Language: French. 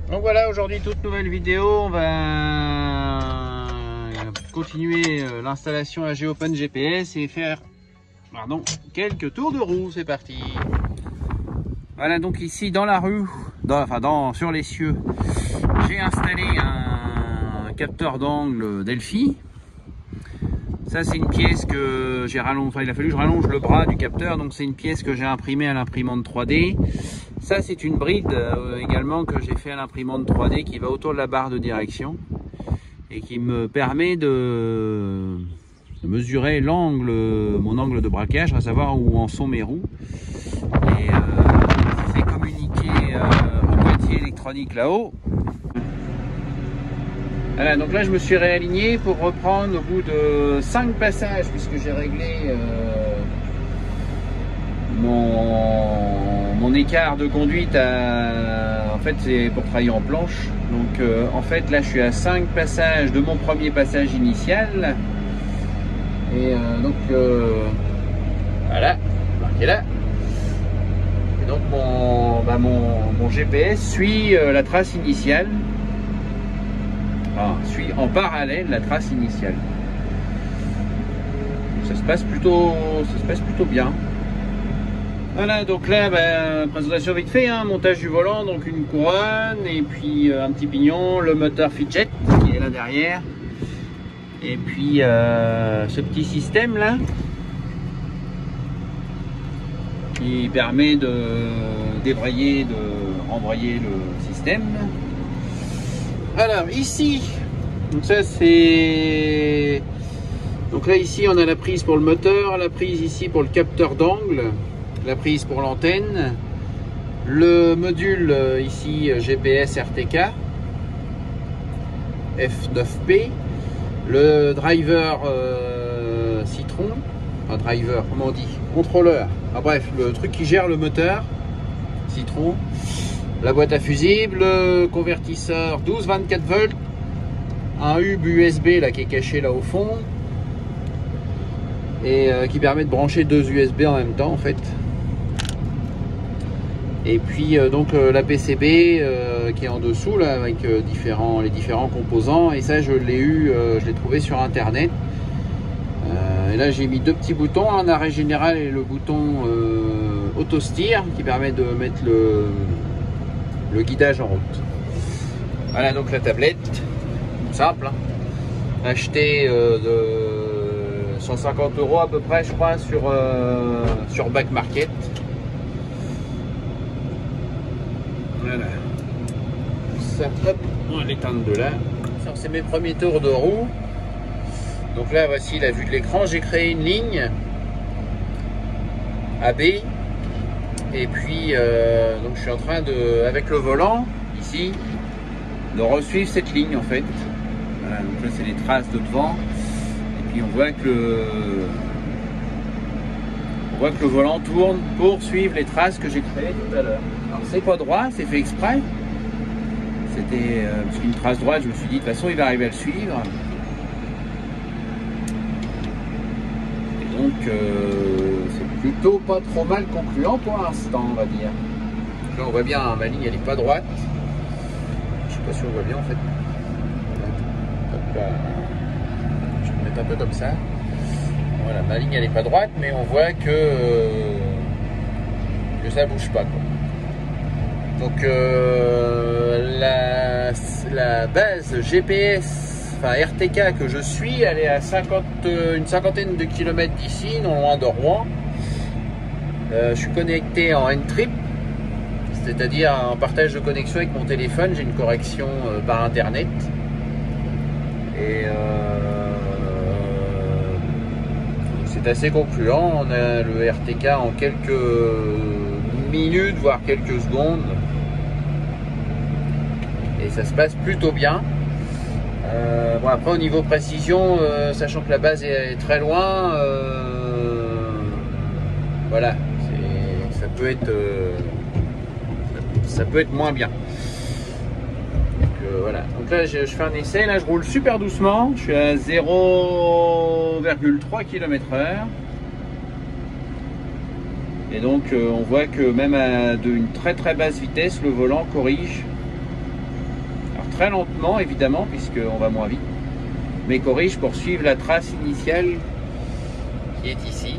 Donc voilà, aujourd'hui toute nouvelle vidéo, on va continuer l'installation AG Open GPS et faire quelques tours de roue. C'est parti. Voilà, donc ici dans la rue, sur les cieux, j'ai installé un capteur d'angle Delphi. Ça c'est une pièce que j'ai rallongé, il a fallu que je rallonge le bras du capteur, donc c'est une pièce que j'ai imprimée à l'imprimante 3D. Ça c'est une bride également que j'ai fait à l'imprimante 3D qui va autour de la barre de direction et qui me permet de mesurer l'angle, mon angle de braquage, à savoir où en sont mes roues. Et je fais communiquer au boîtier électronique là-haut. Voilà, donc là je me suis réaligné pour reprendre au bout de 5 passages, puisque j'ai réglé mon écart de conduite en fait c'est pour travailler en planche. Donc en fait là je suis à 5 passages de mon premier passage initial. Et donc voilà, marqué là. Et donc mon GPS suit la trace initiale. Suit en parallèle la trace initiale. Ça se passe plutôt bien. Voilà, donc là, présentation vite fait, montage du volant, donc une couronne et puis un petit pignon, le moteur Fidget qui est là derrière, et puis ce petit système là qui permet de débrayer, de renvoyer le système. Alors ici, donc ça c'est, donc là ici on a la prise pour le moteur, la prise ici pour le capteur d'angle, la prise pour l'antenne, le module ici GPS RTK F9P, le driver Citron, enfin driver, comment on dit, contrôleur, bref, le truc qui gère le moteur Citron, la boîte à fusible, le convertisseur 12-24 volts, un hub USB là qui est caché là au fond et qui permet de brancher 2 USB en même temps en fait. Et puis donc la PCB qui est en dessous là avec les différents composants, et ça je l'ai trouvé sur internet. Et là j'ai mis 2 petits boutons, un arrêt général et le bouton auto steer qui permet de mettre le guidage en route. Voilà donc la tablette, simple, acheté de 150 € à peu près je crois sur Back Market. Voilà, ça, hop, on va l'éteindre de là. C'est mes premiers tours de roue. Donc là voici la vue de l'écran, j'ai créé une ligne AB. Et puis donc je suis en train de, avec le volant ici, de resuivre cette ligne en fait. Voilà, donc là c'est les traces de devant. Et puis on voit que le volant tourne pour suivre les traces que j'ai créées tout à l'heure. Alors c'est pas droit, c'est fait exprès. C'était parce qu'une trace droite, je me suis dit de toute façon il va arriver à le suivre. Et donc c'est plutôt pas trop mal concluant pour l'instant, on va dire. Là on voit bien, ma ligne elle est pas droite. Je sais pas si on voit bien en fait. Je vais mettre un peu comme ça. Voilà, ma ligne elle est pas droite, mais on voit que ça bouge pas quoi. Donc la base GPS, enfin RTK que je suis, elle est à une cinquantaine de kilomètres d'ici, non loin de Rouen. Je suis connecté en N-Trip, c'est-à-dire en partage de connexion avec mon téléphone. J'ai une correction par internet. Et c'est assez concluant. On a le RTK en quelques minutes, voire quelques secondes. Et ça se passe plutôt bien. Bon, après au niveau précision, sachant que la base est très loin, voilà, ça peut être moins bien. Donc, voilà. Donc là je fais un essai, là je roule super doucement, je suis à 0,3 km/h. Et donc on voit que même à une très très basse vitesse, le volant corrige très lentement évidemment, puisqu'on va moins vite, mais corrige pour suivre la trace initiale qui est ici.